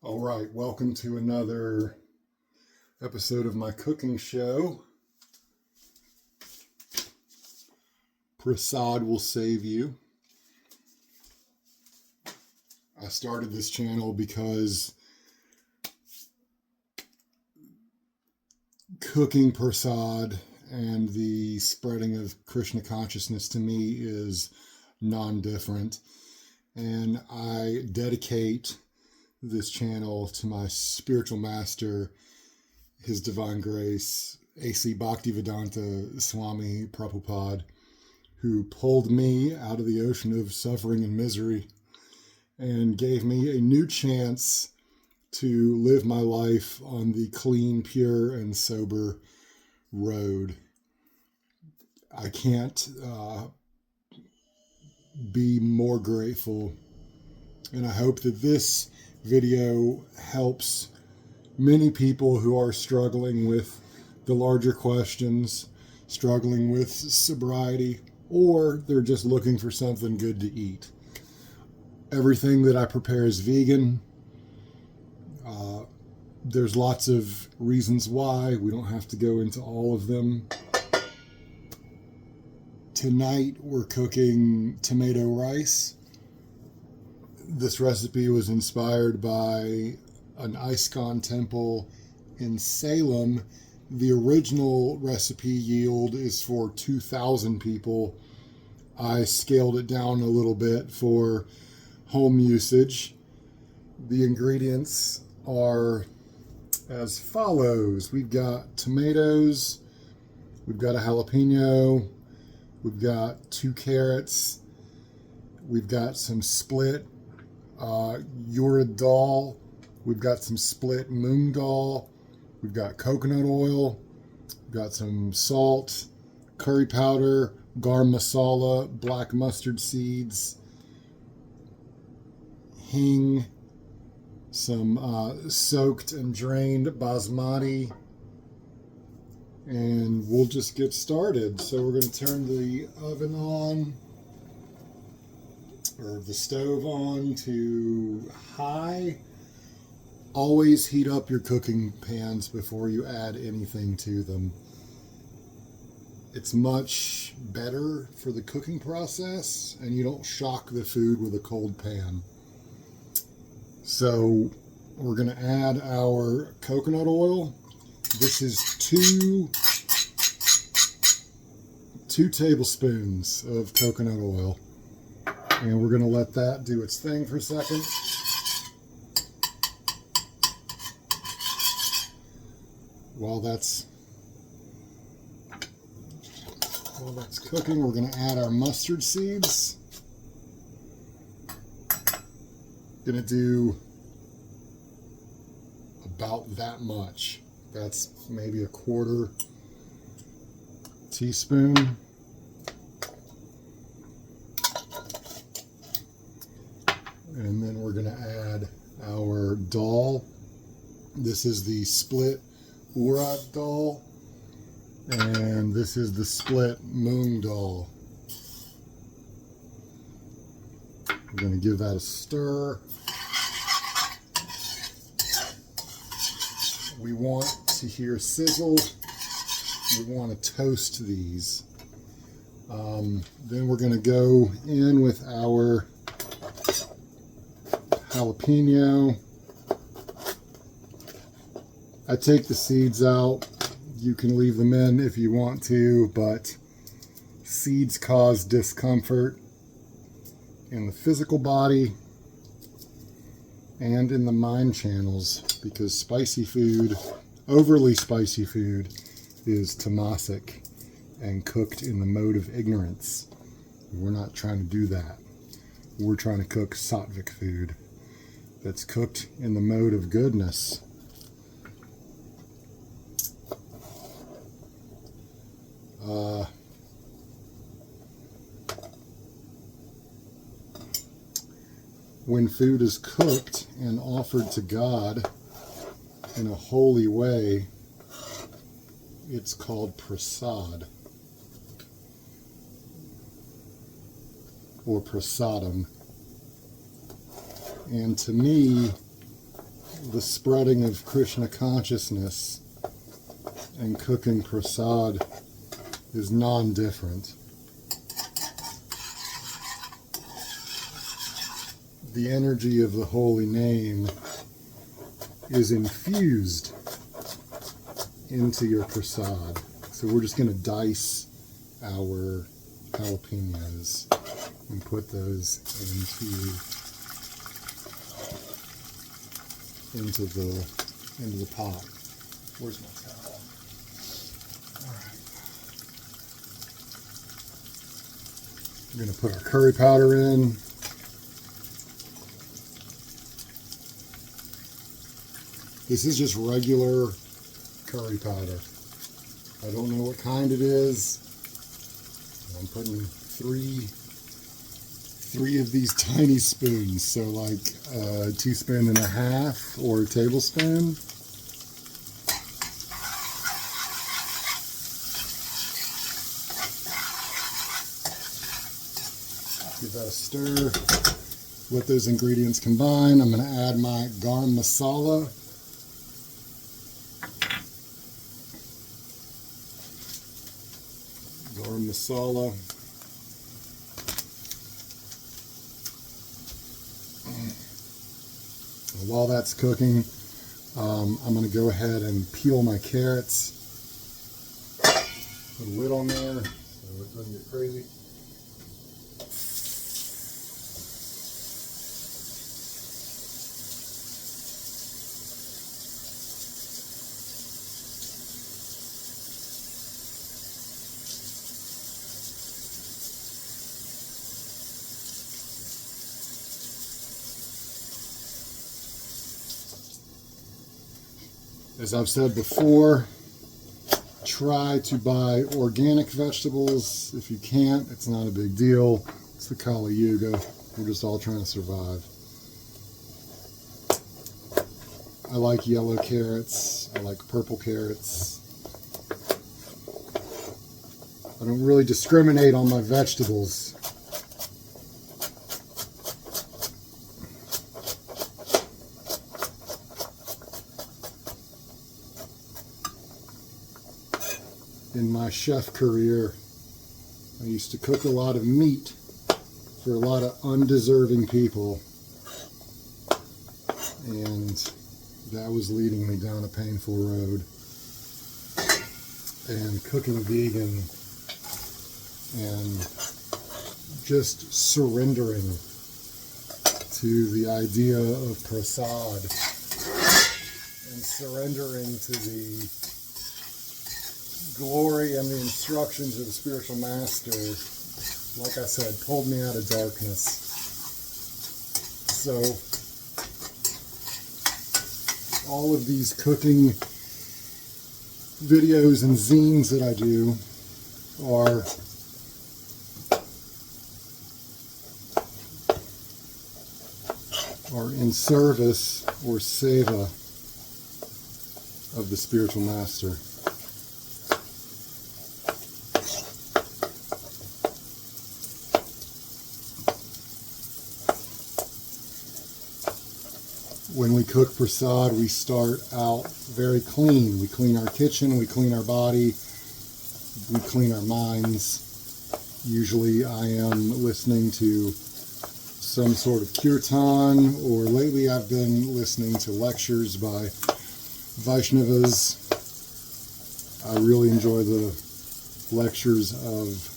All right, welcome to another episode of my cooking show. Prasad will save you. I started this channel because cooking Prasad and the spreading of Krishna consciousness to me is non-different. And I dedicate this channel to my spiritual master, His Divine Grace, A.C. Bhaktivedanta Swami Prabhupada, who pulled me out of the ocean of suffering and misery and gave me a new chance to live my life on the clean, pure, and sober road. I can't be more grateful, and I hope that this video helps many people who are struggling with the larger questions, struggling with sobriety, or they're just looking for something good to eat. Everything that I prepare is vegan. There's lots of reasons why. We don't have to go into all of them. Tonight we're cooking tomato rice. This recipe was inspired by an ISKCON temple in Salem. The original recipe yield is for 2,000 people. I scaled it down a little bit for home usage. The ingredients are as follows. We've got tomatoes, we've got a jalapeno, we've got 2 carrots, we've got some split urad dal, we've got some split moong dal, we've got coconut oil, we've got some salt, curry powder, garam masala, black mustard seeds, hing, some soaked and drained basmati, and we'll just get started. So we're going to turn the oven on, or the stove on, to high. Always heat up your cooking pans before you add anything to them. It's much better for the cooking process, and you don't shock the food with a cold pan. So we're going to add our coconut oil. This is two tablespoons of coconut oil. And we're going to let that do its thing for a second. While that's cooking, we're going to add our mustard seeds. Going to do about that much. That's maybe a 1/4 teaspoon. And then we're going to add our dal. This is the split urad dal, and this is the split moong dal. We're going to give that a stir. We want to hear sizzle. We want to toast these. Then we're going to go in with our jalapeno. I take the seeds out. You can leave them in if you want to, but seeds cause discomfort in the physical body and in the mind channels, because spicy food, overly spicy food, is tamasic and cooked in the mode of ignorance. We're not trying to do that. We're trying to cook sattvic food that's cooked in the mode of goodness. When food is cooked and offered to God in a holy way, it's called prasad, or prasadam. And to me, the spreading of Krishna consciousness and cooking prasad is non-different. The energy of the holy name is infused into your prasad. So we're just going to dice our jalapenos and put those into the pot. Where's my towel? All right. We're going to put our curry powder in. This is just regular curry powder. I don't know what kind it is. I'm putting three of these tiny spoons, so like a teaspoon and a half or a tablespoon. Give that a stir. Let those ingredients combine. I'm going to add my garam masala. Garam masala. While that's cooking, I'm going to go ahead and peel my carrots. Put a lid on there so it doesn't get crazy. As I've said before, try to buy organic vegetables. If you can't, it's not a big deal. It's the Kali Yuga. We're just all trying to survive. I like yellow carrots. I like purple carrots. I don't really discriminate on my vegetables. In my chef career, I used to cook a lot of meat for a lot of undeserving people, and that was leading me down a painful road. And cooking vegan and just surrendering to the idea of prasad and surrendering to the glory and the instructions of the spiritual master, like I said, pulled me out of darkness. So all of these cooking videos and zines that I do are in service or seva of the spiritual master. When we cook prasad, we start out very clean. We clean our kitchen, we clean our body, we clean our minds. Usually I am listening to some sort of kirtan, or lately I've been listening to lectures by Vaishnavas. I really enjoy the lectures of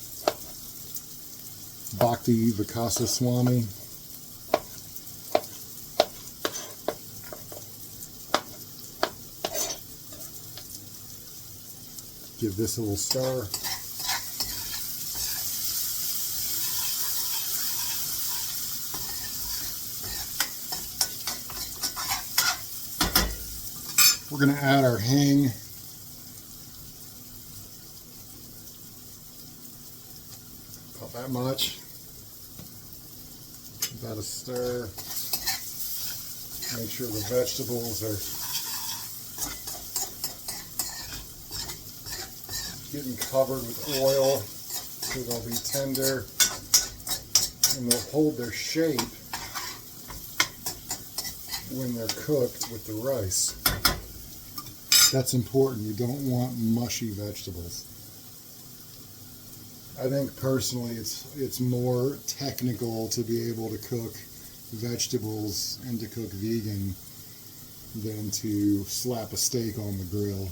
Bhakti Vikasa Swami. Give this a little stir. We're going to add our hang. About that much. Give that a stir. Make sure the vegetables are getting covered with oil so they'll be tender and they'll hold their shape when they're cooked with the rice. That's important. You don't want mushy vegetables. I think personally it's more technical to be able to cook vegetables and to cook vegan than to slap a steak on the grill,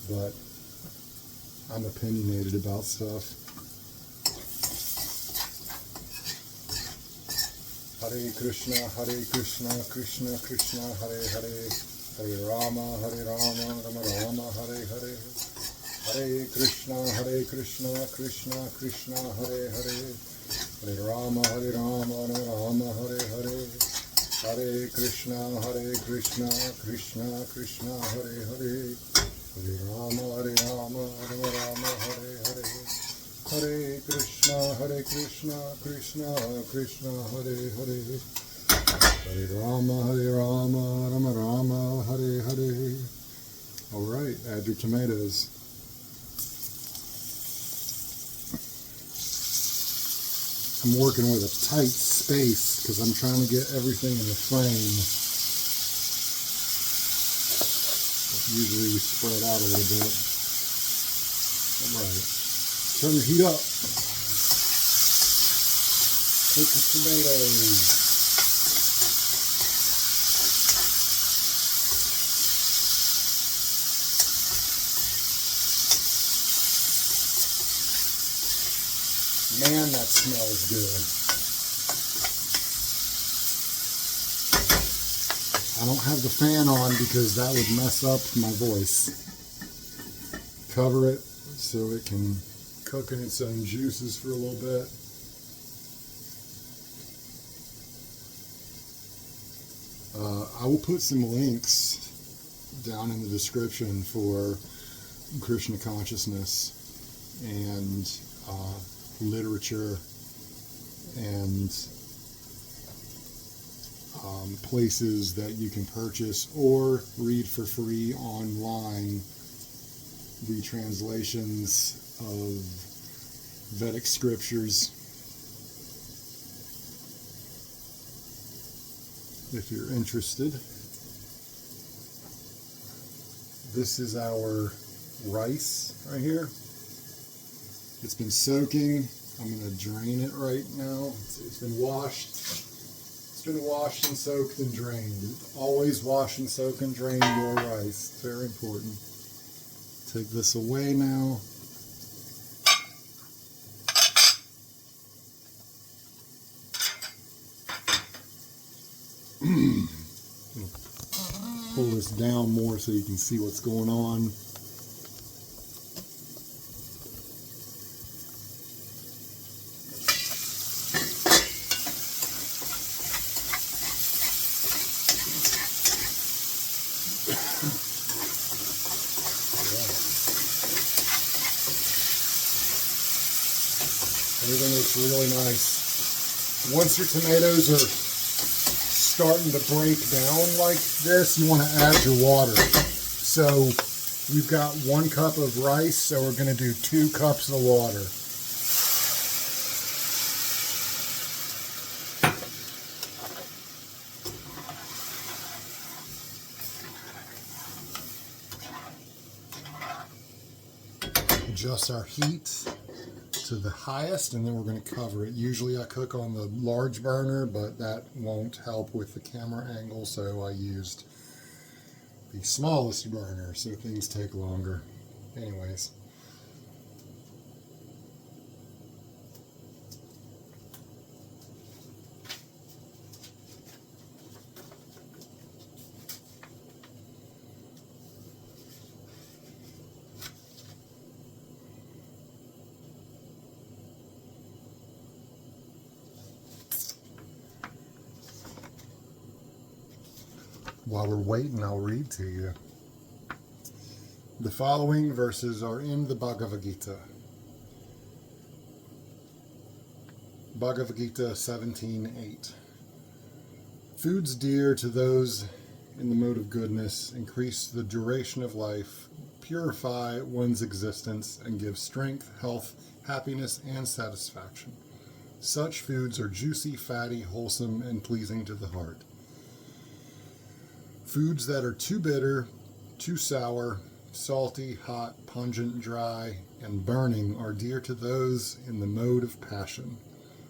but I'm opinionated about stuff. Hare Krishna, Krishna Krishna, Hare Hare, Hare Rama, Rama Rama, Hare Hare. Hare Krishna, Krishna Krishna, Hare Hare, Hare Rama, Rama Hare Hare. Hare Krishna, Krishna Krishna, Hare Hare, Hare Rama, Rama Hare Hare. Hare Krishna, Krishna Krishna, Hare Hare, Hare Rama, Rama Hare Hare. All right, add your tomatoes. I'm working with a tight space because I'm trying to get everything in the frame. Usually we spread out a little bit. All right. Turn the heat up. Take the tomatoes. Man, that smells good. I don't have the fan on because that would mess up my voice. Cover it so it can cook in its own juices for a little bit. I will put some links down in the description for Krishna consciousness and literature and places that you can purchase or read for free online the translations of Vedic scriptures if you're interested. This is our rice right here. It's been soaking. I'm going to drain it right now. It's been washed. It's been washed and soaked and drained. Always wash and soak and drain your rice. It's very important. Take this away now. Pull this down more so you can see what's going on. Everything looks really nice. Once your tomatoes are starting to break down like this, you want to add your water. So we've got 1 cup of rice, so we're going to do 2 cups of water. Adjust our heat to the highest, and then we're going to cover it. Usually I cook on the large burner, but that won't help with the camera angle, so I used the smallest burner, so things take longer. Anyways. While we're waiting, I'll read to you. The following verses are in the Bhagavad Gita. Bhagavad Gita 17:8. Foods dear to those in the mode of goodness increase the duration of life, purify one's existence, and give strength, health, happiness, and satisfaction. Such foods are juicy, fatty, wholesome, and pleasing to the heart. Foods that are too bitter, too sour, salty, hot, pungent, dry, and burning are dear to those in the mode of passion.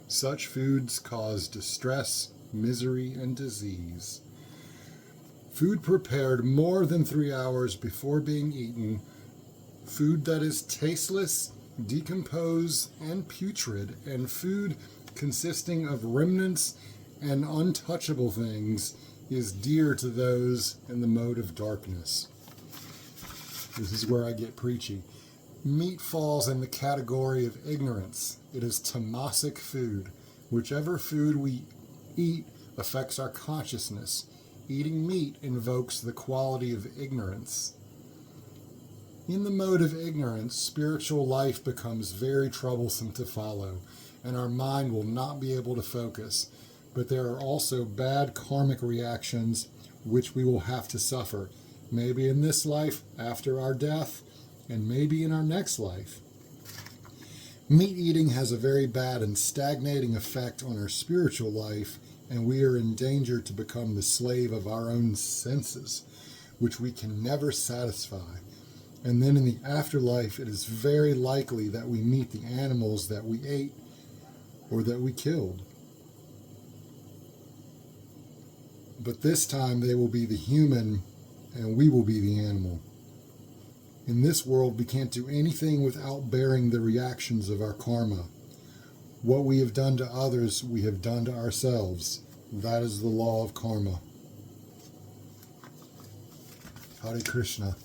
Such foods cause distress, misery, and disease. Food prepared more than 3 hours before being eaten, food that is tasteless, decomposed, and putrid, and food consisting of remnants and untouchable things is dear to those in the mode of darkness. This is where I get preachy. Meat falls in the category of ignorance. It is tamasic food. Whichever food we eat affects our consciousness. Eating meat invokes the quality of ignorance. In the mode of ignorance, spiritual life becomes very troublesome to follow, and our mind will not be able to focus. But there are also bad karmic reactions which we will have to suffer, maybe in this life, after our death, and maybe in our next life. Meat eating has a very bad and stagnating effect on our spiritual life, and we are in danger to become the slave of our own senses, which we can never satisfy. And then in the afterlife, it is very likely that we meet the animals that we ate or that we killed. But this time they will be the human and we will be the animal. In this world, we can't do anything without bearing the reactions of our karma. What we have done to others, we have done to ourselves. That is the law of karma. Hare Krishna.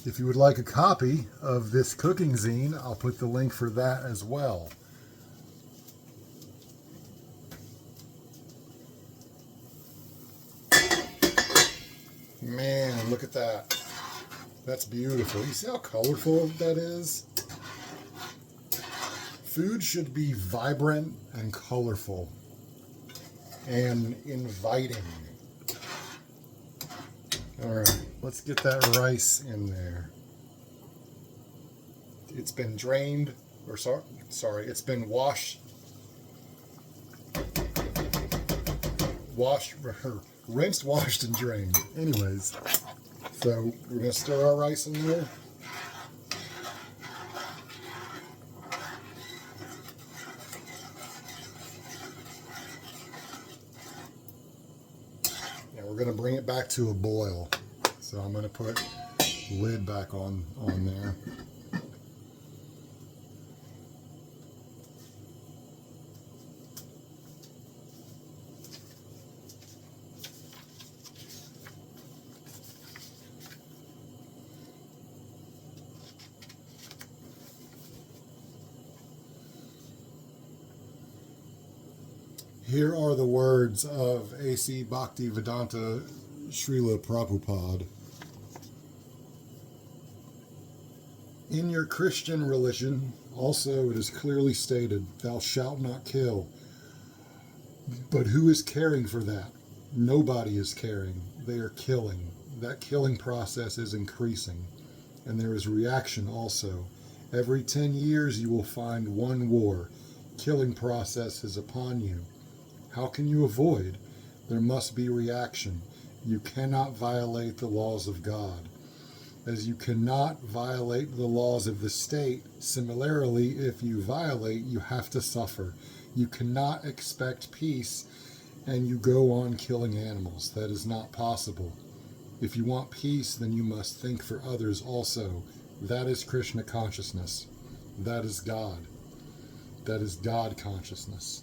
If you would like a copy of this cooking zine, I'll put the link for that as well. Man, look at that. That's beautiful. You see how colorful that is? Food should be vibrant and colorful and inviting. All right, let's get that rice in there. It's been drained, or sorry, it's been washed, rinsed, washed, and drained. Anyways, so we're gonna stir our rice in there. We're going to bring it back to a boil. So I'm going to put the lid back on there. Here are the words of A.C. Bhaktivedanta Srila Prabhupada. In your Christian religion, also it is clearly stated, thou shalt not kill. But who is caring for that? Nobody is caring. They are killing. That killing process is increasing. And there is reaction also. Every 10 years you will find one war. Killing process is upon you. How can you avoid? There must be reaction. You cannot violate the laws of God. As you cannot violate the laws of the state, similarly, if you violate, you have to suffer. You cannot expect peace and you go on killing animals. That is not possible. If you want peace, then you must think for others also. That is Krishna consciousness. That is God. That is God consciousness.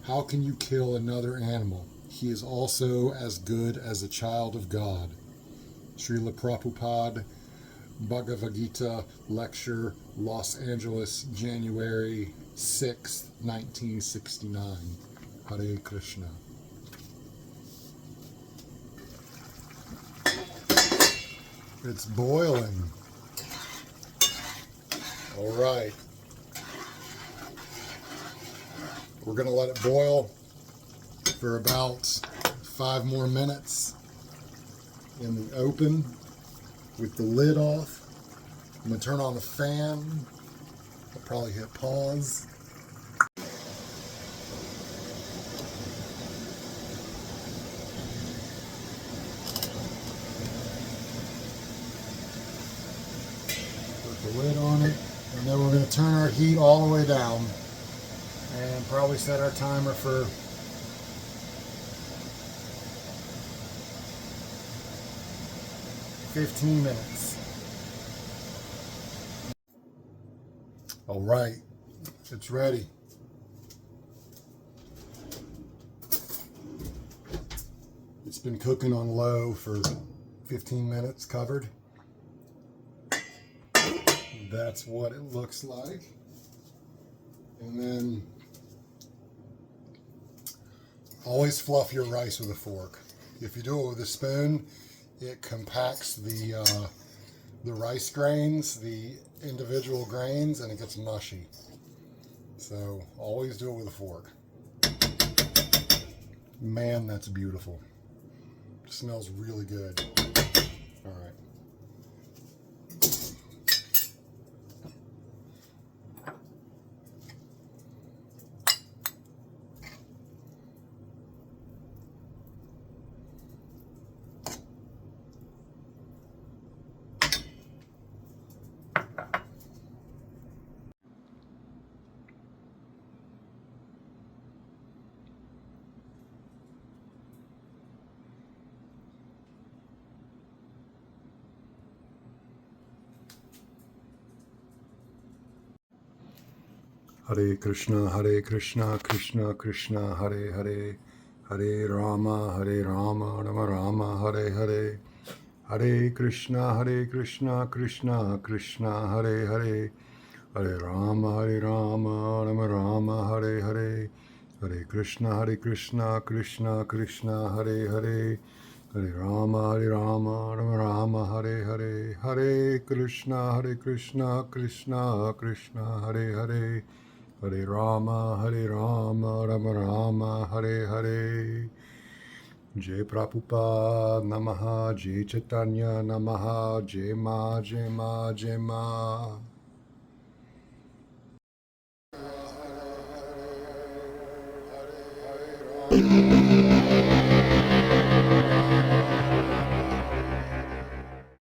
How can you kill another animal? He is also as good as a child of God. Srila Prabhupada, Bhagavad Gita lecture, Los Angeles, January 6th, 1969. Hare Krishna. It's boiling. All right. We're going to let it boil for about 5 more minutes in the open with the lid off. I'm going to turn on the fan. I'll probably hit pause. going to turn our heat all the way down and probably set our timer for 15 minutes. All right, it's ready. It's been cooking on low for 15 minutes covered. That's what it looks like. And then always fluff your rice with a fork. If you do it with a spoon, it compacts the rice grains, the individual grains, and it gets mushy. So always do it with a fork. Man, that's beautiful. It smells really good. All right. Hare Krishna, Krishna Krishna, Hare Hare, Hare Rama, Rama Rama, Hare Hare. Hare Krishna, Krishna Krishna, Hare Hare, Hare Rama, Rama Rama, Hare Hare. Hare Krishna, Krishna Krishna, Hare Hare, Hare Rama, Rama Hare Hare. Hare Krishna, Krishna Krishna, Hare Hare. Hare Rama, Rama Rama, Hare Hare. Jai Prabhupada Namaha, Jai Chaitanya Namaha, Jai Ma, Jai Ma, Jai Ma. Hare Hare, Hare Hare, Hare Rama.